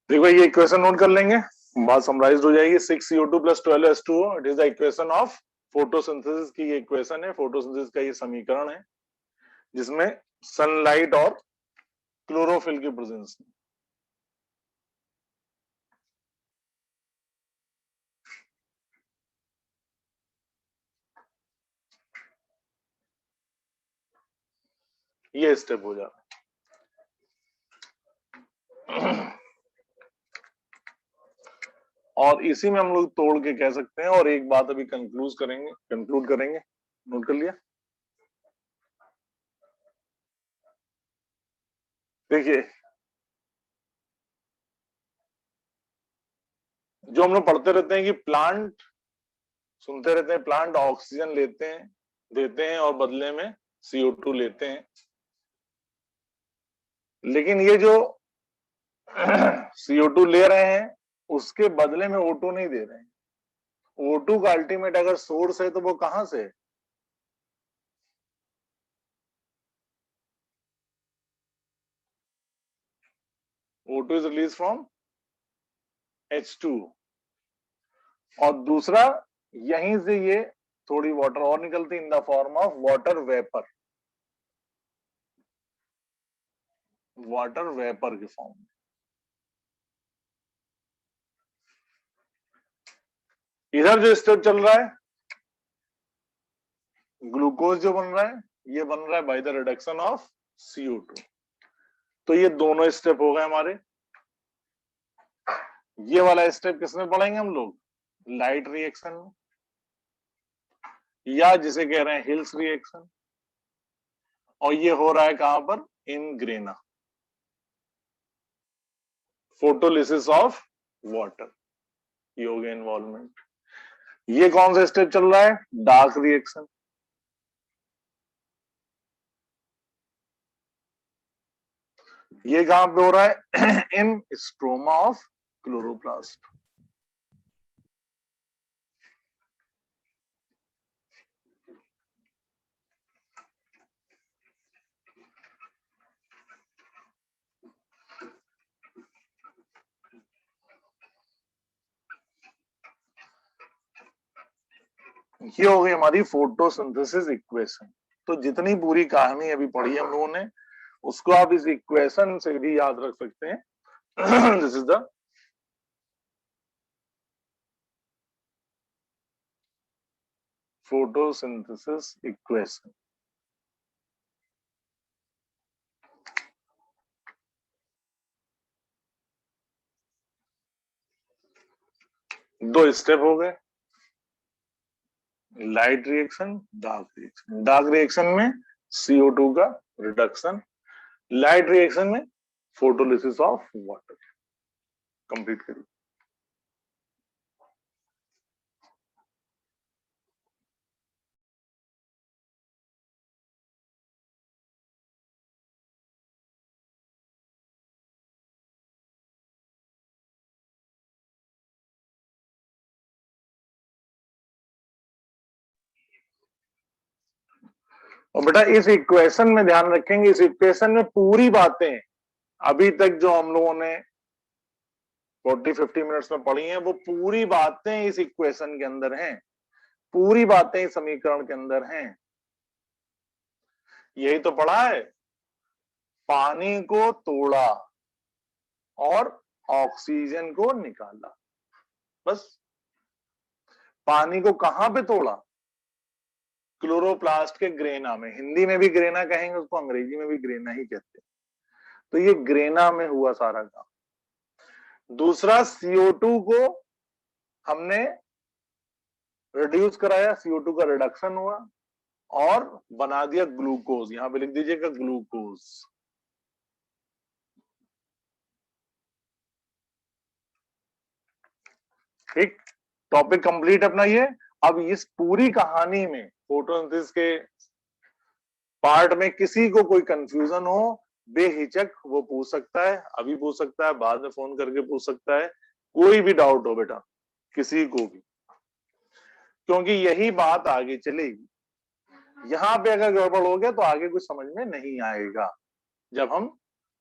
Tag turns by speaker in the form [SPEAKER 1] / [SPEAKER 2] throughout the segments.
[SPEAKER 1] देखो ये equation note कर लेंगे, बात समराइज हो जाएगी। 6CO2 + 12H2O, it is the equation of photosynthesis की। ये इक्वेशन है, फोटोसिंथेसिस का ये समीकरण है जिसमें सनलाइट और क्लोरोफिल की प्रेजेंस में। ये स्टेप हो जाता है और इसी में हम लोग तोड़ के कह सकते हैं। और एक बात अभी कंक्लूड करेंगे, नोट कर लिया। देखिए जो हम लोग पढ़ते रहते हैं कि प्लांट, सुनते रहते हैं प्लांट ऑक्सीजन देते हैं और बदले में CO2 लेते हैं। लेकिन ये जो CO2 ले रहे हैं उसके बदले में O2 नहीं दे रहे हैं। O2 का अल्टीमेट अगर सोर्स है तो वो कहां से है? O2 is release from H2। और दूसरा, यहीं से ये थोड़ी वाटर और निकलती in the form of water vapour, water vapour के फॉर्म में। इधर जो स्टेप चल रहा है, ग्लूकोज जो बन रहा है, ये बन रहा है by the reduction of CO2। तो ये दोनों स्टेप हो गए हमारे। ये वाला स्टेप किसमें पढ़ेंगे हम लोग? लाइट रिएक्शन में, या जिसे कह रहे हैं हिल्स रिएक्शन। और ये हो रहा है कहां पर? इन ग्रेना, फोटोलिसिस ऑफ वाटर, ये हो गया इन्वॉल्वमेंट। ये कौन सा स्टेप चल रहा है? Dark reaction. ये कहां पे हो रहा है? इन स्ट्रोमा ऑफ क्लोरोप्लास्ट। ये हो गई हमारी फोटोसिंथेसिस इक्वेशन। तो जितनी पूरी कहानी अभी पढ़ी हम लोगों ने, उसको आप इस इक्वेशन से भी याद रख सकते हैं। This is the photosynthesis equation. दो स्टेप हो गए, light reaction, dark reaction. Dark reaction में CO2 का रिडक्शन, लाइट रिएक्शन में फोटोलिसिस ऑफ वाटर। कंप्लीट करिए। और बेटा इस इक्वेशन में ध्यान रखेंगे, इस इक्वेशन में पूरी बातें अभी तक जो हम लोगों ने 40-50 मिनट्स में पढ़ी हैं, वो पूरी बातें इस इक्वेशन के अंदर हैं, पूरी बातें इस समीकरण के अंदर हैं। यही तो पढ़ा है, पानी को तोड़ा और ऑक्सीजन को निकाला। बस। पानी को कहां पे तोड़ा? क्लोरोप्लास्ट के ग्रेना में। हिंदी में भी ग्रेना कहेंगे उसको, अंग्रेजी में भी ग्रेना ही कहते हैं। तो ये ग्रेना में हुआ सारा काम। दूसरा, CO2 को हमने रिड्यूस कराया, CO2 का रिडक्शन हुआ और बना दिया ग्लूकोज। यहां पे लिख दीजिएगा ग्लूकोज। ठीक, टॉपिक कंप्लीट अपना ये। अब इस पूरी कहानी में फोटोसिंथेसिस के पार्ट में किसी को कोई कंफ्यूजन हो, बेहिचक वो पूछ सकता है, अभी पूछ सकता है, बाद में फोन करके पूछ सकता है। कोई भी डाउट हो बेटा, किसी को भी, क्योंकि यही बात आगे चलेगी। यहां पे अगर गड़बड़ हो गया तो आगे कुछ समझ में नहीं आएगा जब हम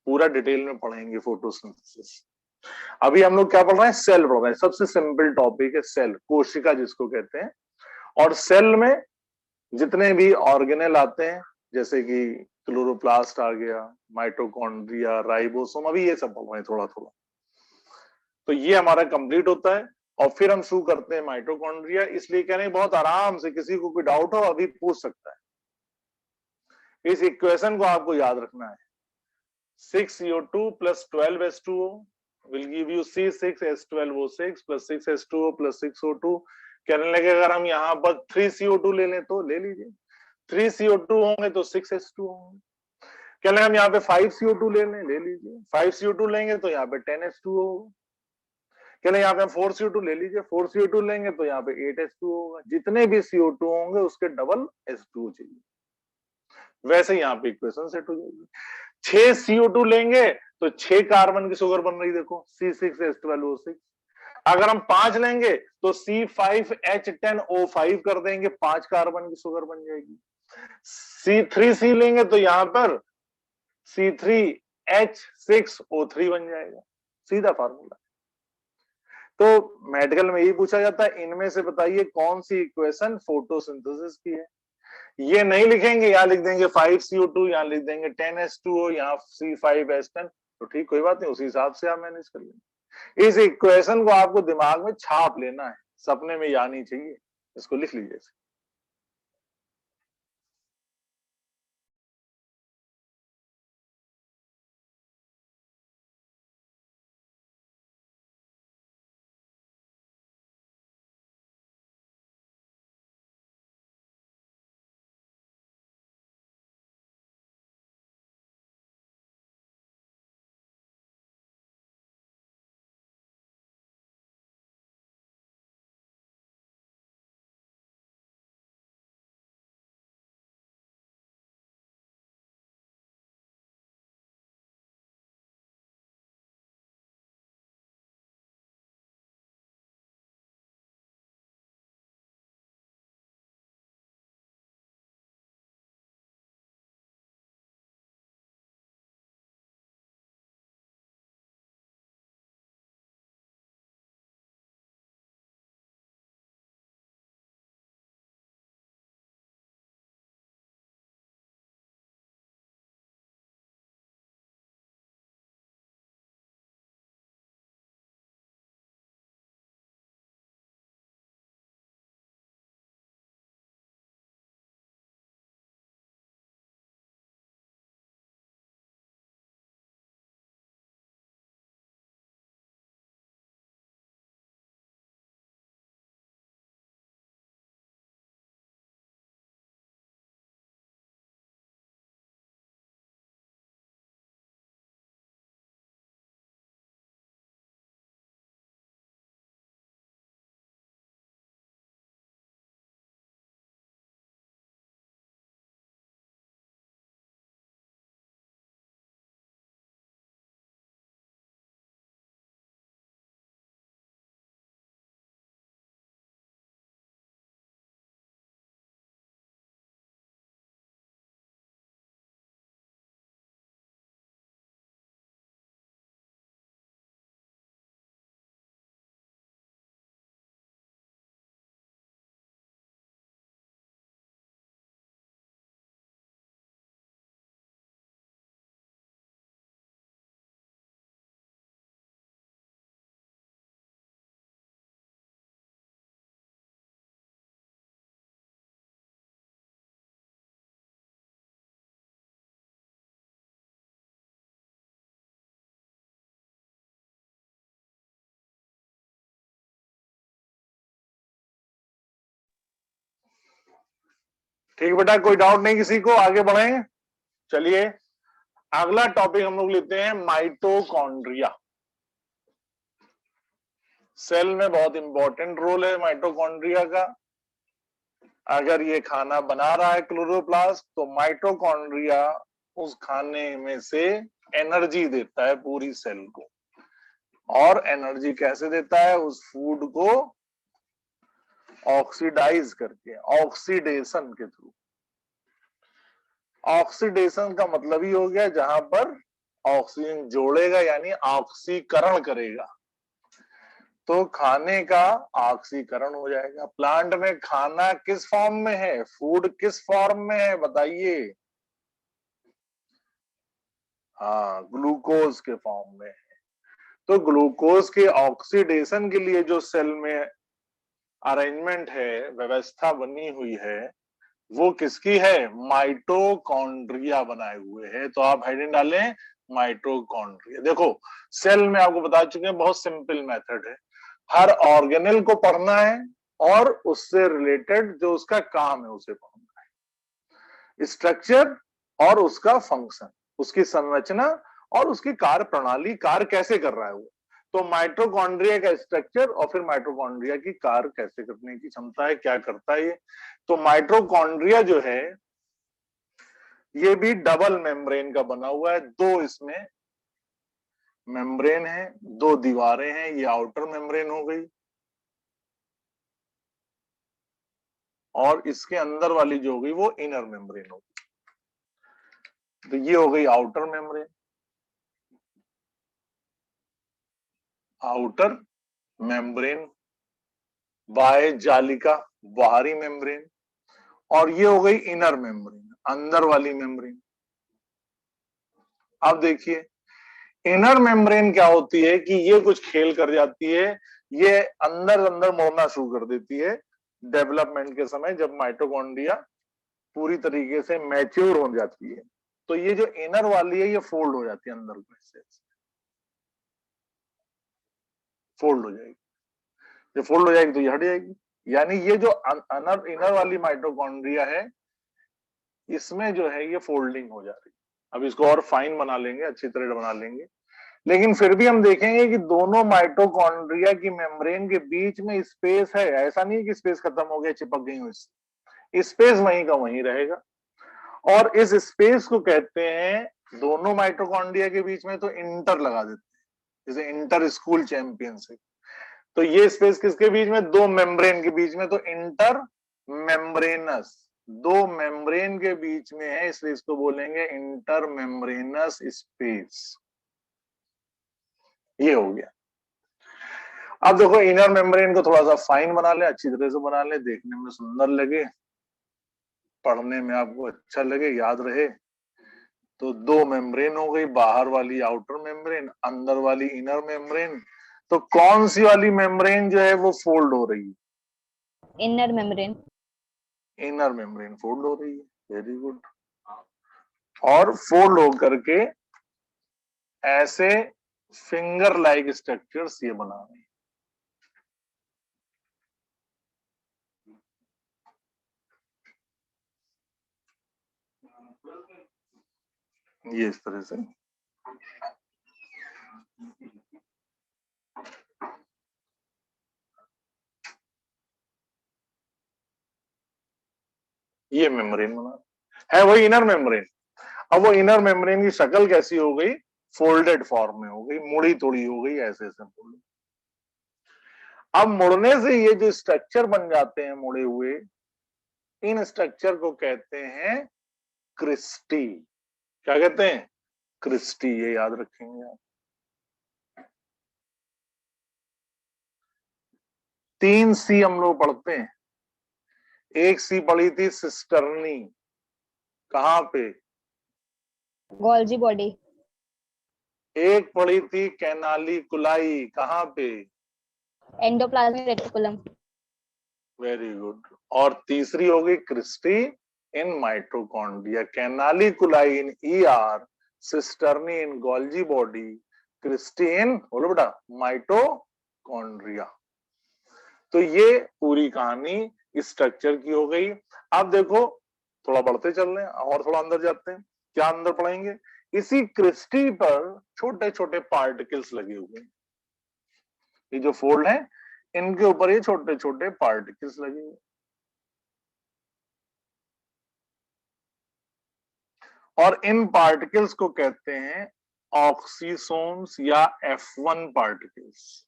[SPEAKER 1] पूरा डिटेल में पढ़ेंगे फोटोसिंथेसिस। अभी हम लोग क्या पढ़ रहे हैं, सेल पढ़ रहे हैं। सबसे सिंपल टॉपिक है सेल, कोशिका जिसको कहते हैं। और सेल में जितने भी ऑर्गेनेल आते हैं, जैसे कि क्लोरोप्लास्ट आ गया, माइटोकॉन्ड्रिया, राइबोसोम, अभी ये सब पढ़ रहे हैं थोड़ा थोड़ा। तो ये हमारा कंप्लीट होता है और फिर हम शुरू करते हैं माइटोकॉन्ड्रिया। इसलिए कह रहे हैं बहुत आराम से, किसी को कोई डाउट हो अभी पूछ सकता है। इस इक्वेशन को आपको याद रखना है, 6CO2 plus 12H2O will give you C6H12O6 plus 6H2O plus 6O2। कहने लगे अगर हम यहाँ पर 3CO2 ले लें तो ले लीजिए, 3CO2 होंगे तो 6H2 होंगे। कहने लगे हम यहाँ पे 5CO2 ले लीजिए, 5CO2 लेंगे तो यहाँ पे 10H2O होगा। कहने यहाँ पे हम 4CO2 ले लीजिए, 4CO2 लेंगे तो यहाँ पे 8H2 होगा। जितने भी CO2 होंगे उसके डबल H2O चाहिए। वैसे यहाँ पे इक्वेशन सेट हो जाएगी। 6 CO2 लेंगे तो 6 कार्बन की शुगर बन रही, देखो C6H12O6। अगर हम 5 लेंगे तो C5H10O5 कर देंगे, 5 कार्बन की शुगर बन जाएगी। C3C लेंगे तो यहां पर C3H6O3 बन जाएगा, सीधा फार्मूला। तो मेडिकल में यही पूछा जाता है, इनमें से बताइए कौन सी इक्वेशन फोटोसिंथेसिस की है। ये नहीं लिखेंगे, यहाँ लिख देंगे 5CO2, यहाँ लिख देंगे 10H2O, यहाँ C5H10, तो ठीक, कोई बात नहीं, उसी हिसाब से आप मैनेज कर लेंगे। इस इक्वेशन को आपको दिमाग में छाप लेना है, सपने में याद नहीं चाहिए, इसको लिख लीजिए। ठीक बेटा, कोई डाउट नहीं किसी को, आगे बढ़ें। चलिए अगला टॉपिक हम लोग लेते हैं माइटोकॉन्ड्रिया। सेल में बहुत इंपॉर्टेंट रोल है माइटोकॉन्ड्रिया का। अगर ये खाना बना रहा है क्लोरोप्लास्ट, तो माइटोकॉन्ड्रिया उस खाने में से एनर्जी देता है पूरी सेल को। और एनर्जी कैसे देता है, उस फूड को ऑक्सीडाइज करके, ऑक्सीडेशन के थ्रू। ऑक्सीडेशन का मतलब ही हो गया जहां पर ऑक्सीजन जोड़ेगा यानी ऑक्सीकरण करेगा, तो खाने का ऑक्सीकरण हो जाएगा। प्लांट में खाना किस फॉर्म में है, फूड किस फॉर्म में है बताइए? हाँ, ग्लूकोज के फॉर्म में। तो ग्लूकोज के ऑक्सीडेशन के लिए जो सेल में अरेंजमेंट है, व्यवस्था बनी हुई है, वो किसकी है? माइटोकॉन्ड्रिया बनाए हुए है। तो आप हेडिंग डालें माइटोकॉन्ड्रिया। देखो सेल में आपको बता चुके हैं, बहुत सिंपल मेथड है, हर ऑर्गेनेल को पढ़ना है और उससे रिलेटेड जो उसका काम है उसे पढ़ना है, स्ट्रक्चर और उसका फंक्शन, उसकी संरचना और उसकी कार्य प्रणाली, कार्य कैसे कर रहा है वो। तो माइटोकॉन्ड्रिया का स्ट्रक्चर और फिर माइटोकॉन्ड्रिया की कार्य कैसे करने की क्षमता है, क्या करता है ये। तो माइटोकॉन्ड्रिया जो है ये भी डबल मेम्ब्रेन का बना हुआ है, दो इसमें मेम्ब्रेन है, दो दीवारें हैं, ये आउटर मेम्ब्रेन हो गई और इसके अंदर वाली जो हो गई वो इनर मेम्ब्रेन हो गई। तो ये हो गई आउटर मेम्ब्रेन, आउटर मेम्ब्रेन, बाह्य जालिका बाहरी मेम्ब्रेन, और ये हो गई इनर मेम्ब्रेन, अंदर वाली मेम्ब्रेन। अब देखिए इनर मेम्ब्रेन क्या होती है कि ये कुछ खेल कर जाती है, ये अंदर अंदर मोड़ना शुरू कर देती है डेवलपमेंट के समय, जब माइटोकॉन्ड्रिया पूरी तरीके से मैच्योर हो जाती है। तो ये जो इनर वाली है ये फोल्ड हो जाती है, अंदर से फोल्ड हो जाएगी, ये फोल्ड हो जाएगी तो ये हट जाएगी। यानी ये जो अनर इनर वाली माइटोकॉन्ड्रिया है इसमें जो है ये फोल्डिंग हो जा रही है। अब इसको और फाइन बना लेंगे, अच्छी तरह बना लेंगे, लेकिन फिर भी हम देखेंगे कि दोनों माइटोकॉन्ड्रिया की मेम्ब्रेन के बीच में स्पेस है, ऐसा नहीं कि स्पेस खत्म हो गया, चिपक गई हो इससे, स्पेस वहीं का वहीं रहेगा। और इस स्पेस को कहते हैं, दोनों माइटोकॉन्ड्रिया के बीच में तो इंटर लगा देते हैं, जैसे इंटर स्कूल चैंपियनशिप। तो ये स्पेस किसके बीच में? दो मेम्ब्रेन के बीच में, तो इंटर मेम्ब्रेनस, दो मेम्ब्रेन के बीच में है, इसलिए इसको बोलेंगे इंटर मेम्ब्रेनस स्पेस। ये हो गया। अब देखो इनर मेम्ब्रेन को थोड़ा सा फाइन बना ले, अच्छी तरह से बना ले, देखने में सुंदर लगे, पढ़ने में आपको अच्छा लगे, याद रहे। तो दो मेम्ब्रेन हो गई, बाहर वाली आउटर मेम्ब्रेन, अंदर वाली इनर मेम्ब्रेन। तो कौन सी वाली मेम्ब्रेन जो है वो फोल्ड हो रही है?
[SPEAKER 2] Inner membrane.
[SPEAKER 1] Inner membrane fold हो रही है, वेरी गुड। और फोल्ड होकर के ऐसे फिंगर लाइक स्ट्रक्चर्स ये बना रहे हैं। ये इस तरह से ये मेम्ब्रेन बना है, वही इनर मेम्ब्रेन। अब वो इनर मेम्ब्रेन की शक्ल कैसी हो गई? फोल्डेड फॉर्म में हो गई, मुड़ी तोड़ी हो गई, ऐसे ऐसे मुड़ी। अब मुड़ने से ये जो स्ट्रक्चर बन जाते हैं मुड़े हुए, इन स्ट्रक्चर को कहते हैं क्रिस्टी। क्या कहते हैं? क्रिस्टी, ये याद रखेंगे आप। 3 C हम लोग पढ़ते हैं। एक सी पढ़ी थी सिस्टर्नी, कहां पे?
[SPEAKER 2] Golgi body.
[SPEAKER 1] एक पढ़ी थी कैनालिकुलाई, कहां पे?
[SPEAKER 2] Endoplasmic reticulum.
[SPEAKER 1] Very good. और तीसरी हो गई cristae in mitochondria, canaliculi in ER, cisternae in Golgi body, cristae in, बोलो बेटा, माइटोकॉन्ड्रिया। तो ये पूरी कहानी स्ट्रक्चर की हो गई। अब देखो थोड़ा बढ़ते चल रहे हैं और थोड़ा अंदर जाते हैं। क्या अंदर पढ़ेंगे? इसी क्रिस्टी पर छोटे छोटे पार्टिकल्स लगे हुए हैं, ये जो फोल्ड है इनके ऊपर ये छोटे छोटे पार्टिकल्स लगे हुए, और इन पार्टिकल्स को कहते हैं ऑक्सीसोम्स या F1 पार्टिकल्स।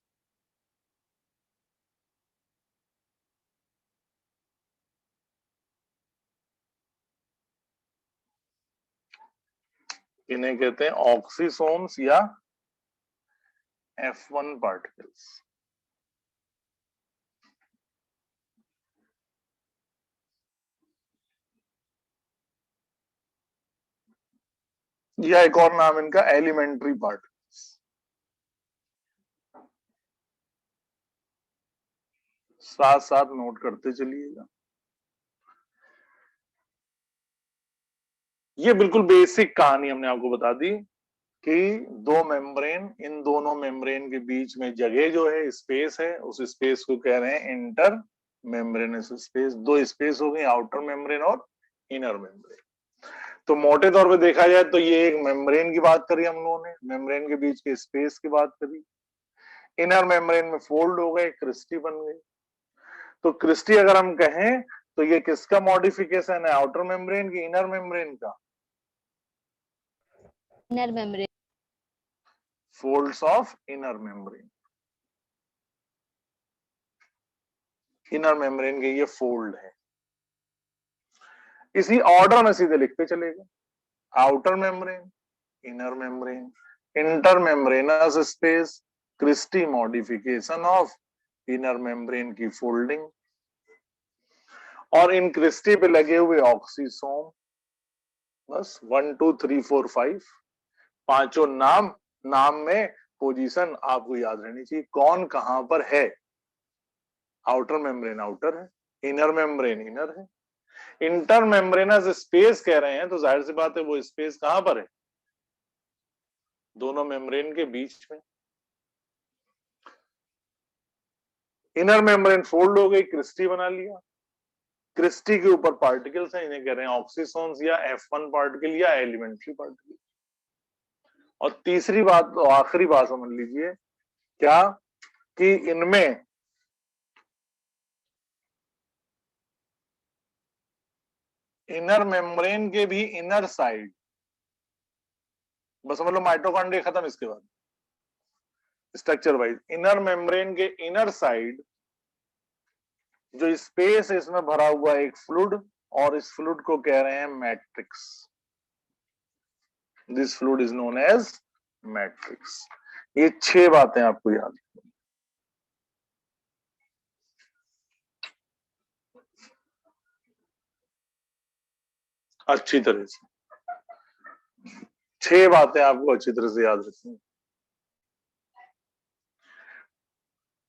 [SPEAKER 1] इन्हें कहते हैं ऑक्सीसोम्स या F1 पार्टिकल्स। या एक और नाम इनका एलिमेंट्री पार्टिकल्स। साथ साथ नोट करते चलिएगा। ये बिल्कुल बेसिक कहानी हमने आपको बता दी कि दो मेम्ब्रेन, इन दोनों मेम्ब्रेन के बीच में जगह जो है, स्पेस है, उस स्पेस को कह रहे हैं इंटर मेम्ब्रेनस स्पेस। दो स्पेस हो गई, आउटर मेम्ब्रेन और इनर मेम्ब्रेन। तो मोटे तौर पे देखा जाए तो ये एक मेम्ब्रेन की बात करी हम लोगों ने, मेम्ब्रेन के बीच के स्पेस की बात करी। इनर मेम्ब्रेन में फोल्ड हो गए, क्रिस्टी बन गई। तो क्रिस्टी अगर हम कहें तो ये किसका मॉडिफिकेशन है, आउटर मेम्ब्रेन की, इनर मेम्ब्रेन का?
[SPEAKER 2] inner membrane,
[SPEAKER 1] folds of inner membrane. Inner membrane के ये फोल्ड है। इसी ऑर्डर में सीधे लिखते चलेगा, outer membrane, inner membrane, inter membranous space, cristae modification of inner membrane की फोल्डिंग, और इन क्रिस्टी पे लगे हुए ऑक्सीसोम। बस 1 2 3 4 5 पांचों नाम, नाम में पोजीशन आपको याद रहनी चाहिए, कौन कहां पर है। आउटर मेम्ब्रेन आउटर है, इनर मेम्ब्रेन इनर है, इंटर मेम्ब्रेनस स्पेस कह रहे हैं तो जाहिर सी बात है वो स्पेस कहां पर है, दोनों मेम्ब्रेन के बीच में। इनर मेम्ब्रेन फोल्ड हो गई, क्रिस्टी बना लिया, क्रिस्टी के ऊपर पार्टिकल्स हैं, इन्हें कह रहे हैं ऑक्सीसोन्स या F1 पार्टिकल या एलिमेंट्री पार्टिकल। और तीसरी बात, तो आखिरी बात समझ लीजिए, क्या कि इनमें इनर मेम्ब्रेन के भी इनर साइड, बस मतलब माइटोकॉन्ड्रिया खत्म, इसके बाद स्ट्रक्चर वाइज इनर मेम्ब्रेन के इनर साइड जो स्पेस है इसमें भरा हुआ एक फ्लूइड, और इस फ्लूइड को कह रहे हैं matrix. This fluid is known as matrix. ये 6 बातें आपको याद, अच्छी तरह से 6 बातें आपको अच्छी तरह से याद रखनी।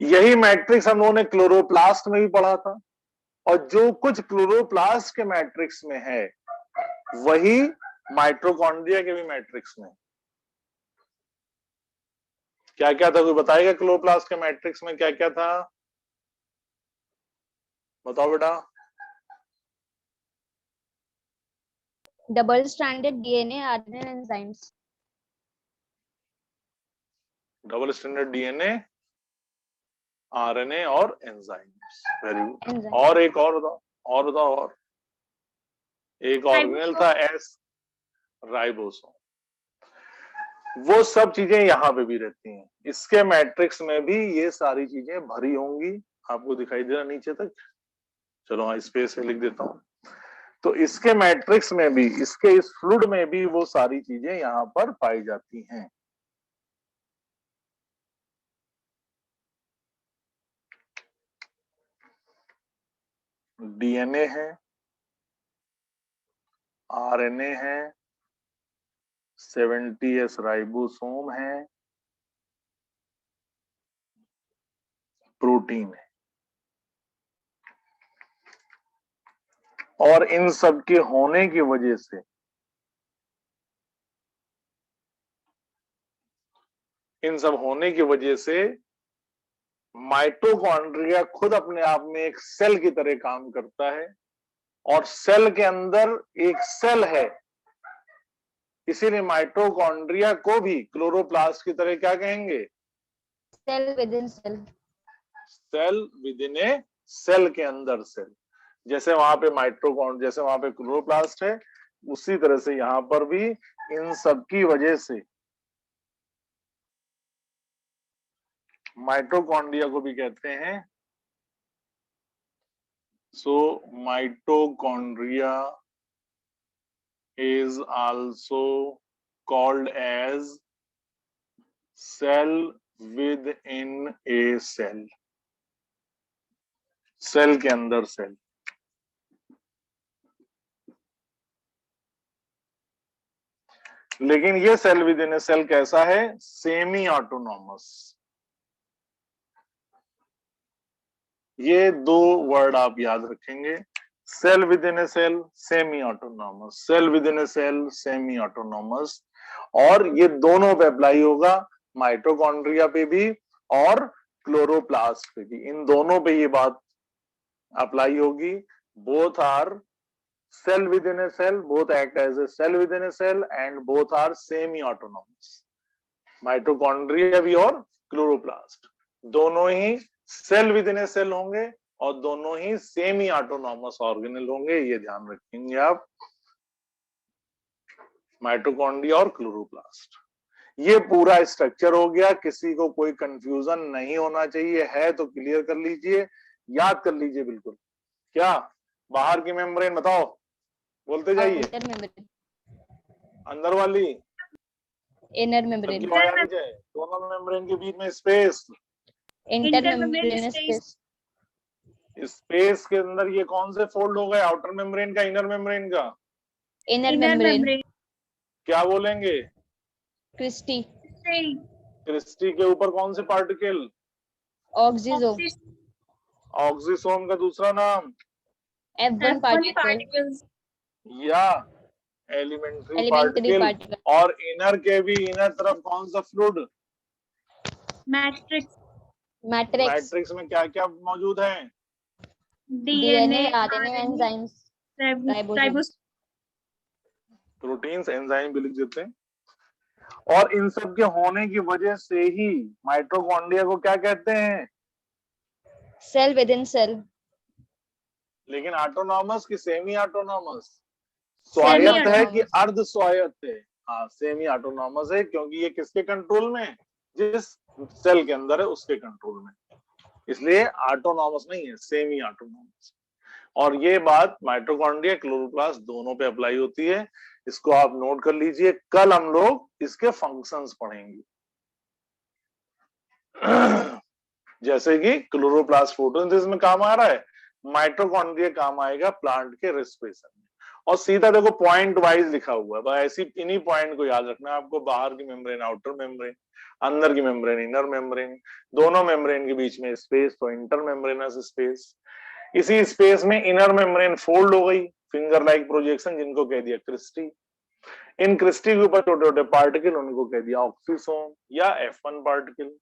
[SPEAKER 1] यही मैट्रिक्स हम लोगों ने क्लोरोप्लास्ट में भी पढ़ा था, और जो कुछ क्लोरोप्लास्ट के मैट्रिक्स में है वही माइटोकॉन्ड्रिया के भी मैट्रिक्स में। क्या क्या था, कोई बताएगा क्लोरोप्लास्ट के मैट्रिक्स में क्या क्या था? बताओ बेटा।
[SPEAKER 2] double stranded DNA, RNA enzymes,
[SPEAKER 1] double standard DNA, RNA और एंजाइम्स। Very good.
[SPEAKER 2] enzyme,
[SPEAKER 1] और एक और बताओ, और बताओ, और एक ऑर्गेनेल था, एस राइबोसोम। वो सब चीजें यहां पे भी रहती हैं, इसके मैट्रिक्स में भी ये सारी चीजें भरी होंगी। आपको दिखाई दे रहा नीचे तक? चलो हाँ, स्पेस में लिख देता हूं। तो इसके मैट्रिक्स में भी, इसके इस फ्लूइड में भी वो सारी चीजें यहां पर पाई जाती हैं। डीएनए है, आरएनए है, 70S राइबोसोम है, प्रोटीन है, और इन सब के होने की वजह से, इन सब होने की वजह से माइटोकॉन्ड्रिया खुद अपने आप में एक सेल की तरह काम करता है, और सेल के अंदर एक सेल है, इसीलिए माइटोकॉन्ड्रिया को भी क्लोरोप्लास्ट की तरह क्या कहेंगे?
[SPEAKER 2] cell within cell,
[SPEAKER 1] cell within a cell के अंदर सेल। जैसे वहां पे माइटोकॉन्ड्रिया, जैसे वहां पे क्लोरोप्लास्ट है, उसी तरह से यहां पर भी इन सब की वजह से माइटोकॉन्ड्रिया को भी कहते हैं। So mitochondria is also called as cell within a cell. Cell के अंदर सेल। लेकिन ये cell within a cell कैसा है? Semi autonomous. ये दो वर्ड आप याद रखेंगे, cell within a cell, semi autonomous. Cell within a cell, semi autonomous. और ये दोनों पे अप्लाई होगा, माइटोकॉन्ड्रिया पे भी और क्लोरोप्लास्ट पे भी। इन दोनों पे ये बात अप्लाई होगी। Both are cell within a cell, both act as a cell within a cell and both are semi autonomous. Mitochondria भी और क्लोरोप्लास्ट दोनों ही cell within a cell होंगे और दोनों ही सेमी ऑटोनॉमस ऑर्गेनल होंगे, ये ध्यान रखेंगे आप। माइटोकॉन्ड्रिया और क्लोरोप्लास्ट, ये पूरा स्ट्रक्चर हो गया। किसी को कोई कंफ्यूजन नहीं होना चाहिए, है तो क्लियर कर लीजिए, याद कर लीजिए बिल्कुल। क्या बाहर की मेम्ब्रेन बताओ, बोलते जाइए।
[SPEAKER 2] Outer membrane.
[SPEAKER 1] अंदर वाली
[SPEAKER 2] Inner membrane.
[SPEAKER 1] दोनों मेम्ब्रेन के बीच में स्पेस।
[SPEAKER 2] Intermembrane space.
[SPEAKER 1] स्पेस के अंदर ये कौन से फोल्ड हो गए? आउटर मेम्ब्रेन का, इनर मेम्ब्रेन का?
[SPEAKER 2] Inner membrane.
[SPEAKER 1] क्या बोलेंगे?
[SPEAKER 2] Christy.
[SPEAKER 1] क्रिस्टी के ऊपर कौन से पार्टिकल?
[SPEAKER 2] Oxysome.
[SPEAKER 1] ऑक्सीसोम का दूसरा नाम?
[SPEAKER 2] F1 particles.
[SPEAKER 1] या एलिमेंट्री
[SPEAKER 2] Elementary
[SPEAKER 1] पार्टिकल।
[SPEAKER 2] particle.
[SPEAKER 1] और इनर के भी, इनर तरफ कौन सा फ्लूइड?
[SPEAKER 2] Matrix.
[SPEAKER 1] मैट्रिक्स में क्या क्या मौजूद है?
[SPEAKER 2] DNA, RNA, enzymes, ribosomes.
[SPEAKER 1] Proteins, enzyme भी लिख देते हैं। और इन सब के होने की वजह से ही माइटोकॉन्ड्रिया को क्या कहते हैं?
[SPEAKER 2] Cell within cell.
[SPEAKER 1] लेकिन ऑटोनॉमस की सेमी ऑटोनॉमस? स्वायत्त है कि अर्ध स्वायत्त है? हाँ, सेमी ऑटोनॉमस है, क्योंकि ये किसके कंट्रोल में? जिस सेल के अंदर है उसके कंट्रोल में, इसलिए ऑटोनॉमस नहीं है, सेमी ऑटोनॉमस। और ये बात माइटोकॉन्ड्रिया, क्लोरोप्लास्ट दोनों पे अप्लाई होती है। इसको आप नोट कर लीजिए, कल हम लोग इसके फंक्शंस पढ़ेंगे। जैसे कि क्लोरोप्लास्ट फोटोसिंथेसिस में काम आ रहा है, माइटोकॉन्ड्रिया काम आएगा प्लांट के रेस्पिरेशन में। और सीधा देखो पॉइंट वाइज लिखा हुआ है, बस ऐसी इन्हीं पॉइंट को याद रखना है आपको। बाहर की मेम्ब्रेन आउटर मेम्ब्रेन, अंदर की मेम्ब्रेन इनर मेम्ब्रेन, दोनों मेम्ब्रेन के बीच में स्पेस तो इंटर मेम्ब्रेनस स्पेस। इसी स्पेस में इनर मेम्ब्रेन फोल्ड हो गई, फिंगर लाइक प्रोजेक्शन, जिनको कह दिया क्रिस्टी। इन क्रिस्टी के ऊपर छोटे छोटे पार्टिकल, उनको कह दिया ऑक्सीसोम या F1 पार्टिकल।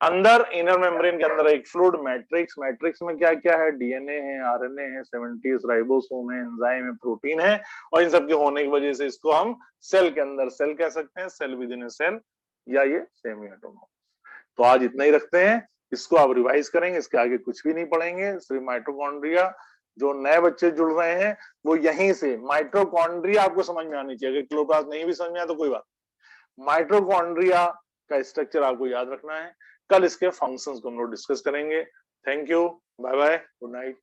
[SPEAKER 1] अंदर इनर मेम्ब्रेन के अंदर एक फ्लूइड मैट्रिक्स। मैट्रिक्स में क्या क्या है? डीएनए है, आरएनए है, 70 राइबोसोम है, एंजाइम है, प्रोटीन है। और इन सब के होने की वजह से इसको हम सेल के अंदर सेल कह सकते हैं, cell within a cell, या ये सेमी ऑटोनॉमस। तो आज इतना ही रखते हैं, इसको आप रिवाइज करेंगे, इसके आगे कुछ भी नहीं पढ़ेंगे। सिर्फ माइटोकॉन्ड्रिया, जो नए बच्चे जुड़ रहे हैं वो यहीं से माइटोकॉन्ड्रिया आपको समझ में आनी चाहिए। अगर क्लोरोप्लास्ट नहीं भी समझ में आया तो कोई बात, माइटोकॉन्ड्रिया का स्ट्रक्चर आपको याद रखना है। कल इसके फंक्शंस को हम लोग डिस्कस करेंगे। Thank you, bye bye, good night.